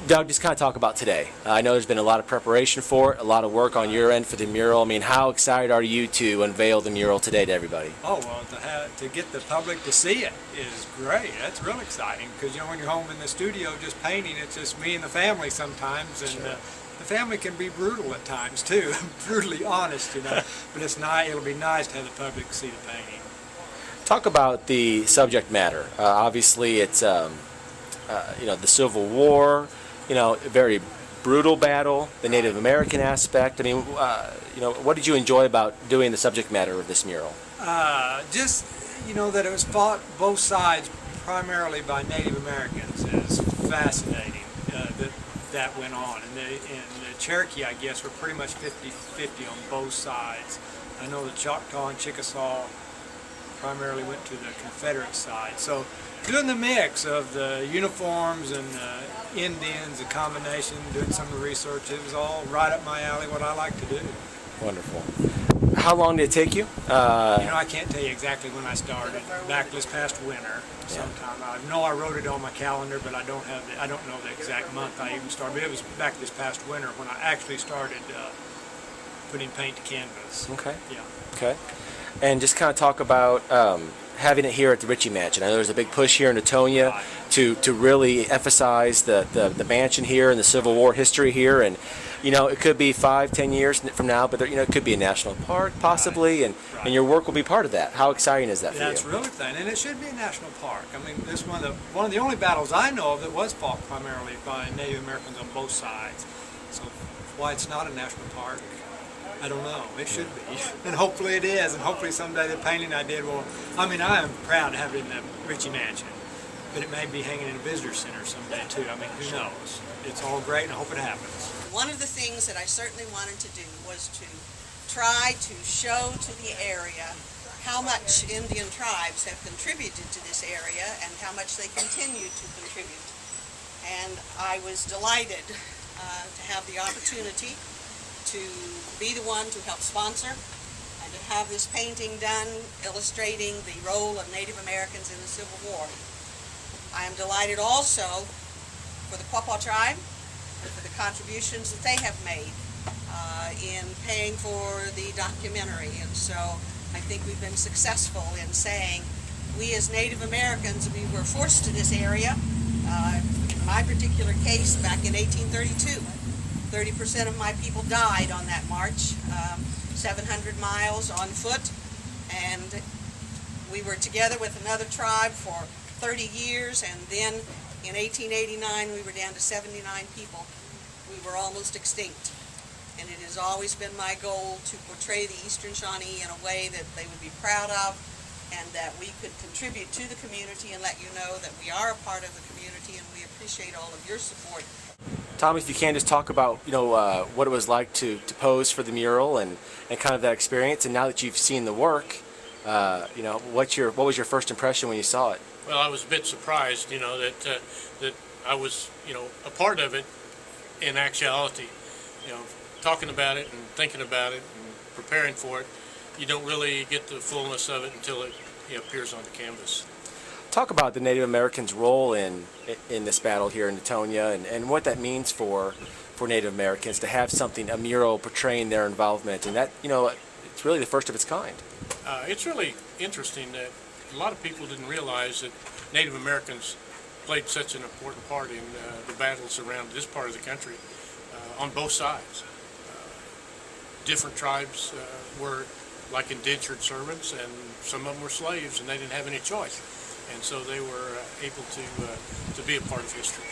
Doug, just kind of talk about today. I know there's been a lot of preparation for it, a lot of work on your end for the mural. I mean, how excited are you to unveil the mural today to everybody? Oh, well, to get the public to see it is great. That's real exciting because, you know, when you're home in the studio just painting, it's just me and the family sometimes, and Sure. the family can be brutal at times too, brutally honest, you know. But it's nice. It'll be nice to have the public see the painting. Talk about the subject matter. Obviously, it's you know, the Civil War. You know, a very brutal battle. The Native American aspect. I mean, you know, what did you enjoy about doing the subject matter of this mural? Just, you know, that it was fought both sides primarily by Native Americans is fascinating. That went on, and the Cherokee, I guess, were pretty much 50-50 on both sides. I know the Choctaw and Chickasaw primarily went to the Confederate side. So doing the mix of the uniforms and the Indians, the combination, doing some of the research, it was all right up my alley, what I like to do. Wonderful. How long did it take you? You know, I can't tell you exactly when I started. Back this past winter, sometime. I know I wrote it on my calendar, but I don't know the exact month I even started. But it was back this past winter when I actually started putting paint to canvas. Okay. Yeah. Okay. And just kind of talk about having it here at the Ritchie Mansion. I know there's a big push here in Newtonia to really emphasize the mansion here and the Civil War history here, and you know, it could be 5-10 years from now, but there, you know, it could be a national park possibly, and your work will be part of that. How exciting is that for you? That's really exciting, and it should be a national park. I mean, this one of the only battles I know of that was fought primarily by Native Americans on both sides. So why it's not a national park, I don't know. It should be, and hopefully it is, and hopefully someday the painting I did will. I mean, I am proud to have it in the Ritchie Mansion, but it may be hanging in a visitor center someday too. I mean, who knows? It's all great, and I hope it happens. One of the things that I certainly wanted to do was to try to show to the area how much Indian tribes have contributed to this area and how much they continue to contribute. And I was delighted to have the opportunity to be the one to help sponsor and to have this painting done illustrating the role of Native Americans in the Civil War. I am delighted also for the Quapaw tribe and for the contributions that they have made in paying for the documentary. And so I think we've been successful in saying we as Native Americans, we were forced to this area. In my particular case, back in 1832, 30% of my people died on that march, 700 miles on foot, and we were together with another tribe for 30 years, and then in 1889 we were down to 79 people. We were almost extinct, and it has always been my goal to portray the Eastern Shawnee in a way that they would be proud of, and that we could contribute to the community and let you know that we are a part of the community and we appreciate all of your support. Tom, if you can just talk about, you know, what it was like to pose for the mural and kind of that experience, and now that you've seen the work, you know, what was your first impression when you saw it? Well, I was a bit surprised, you know, that I was, you know, a part of it in actuality. You know, talking about it and thinking about it and preparing for it, you don't really get the fullness of it until it, you know, appears on the canvas. Talk about the Native Americans' role in this battle here in Newtonia, and what that means for Native Americans to have something, a mural portraying their involvement, and that, you know, it's really the first of its kind. It's really interesting that a lot of people didn't realize that Native Americans played such an important part in the battles around this part of the country on both sides. Different tribes were like indentured servants, and some of them were slaves, and they didn't have any choice. And so they were able to be a part of history.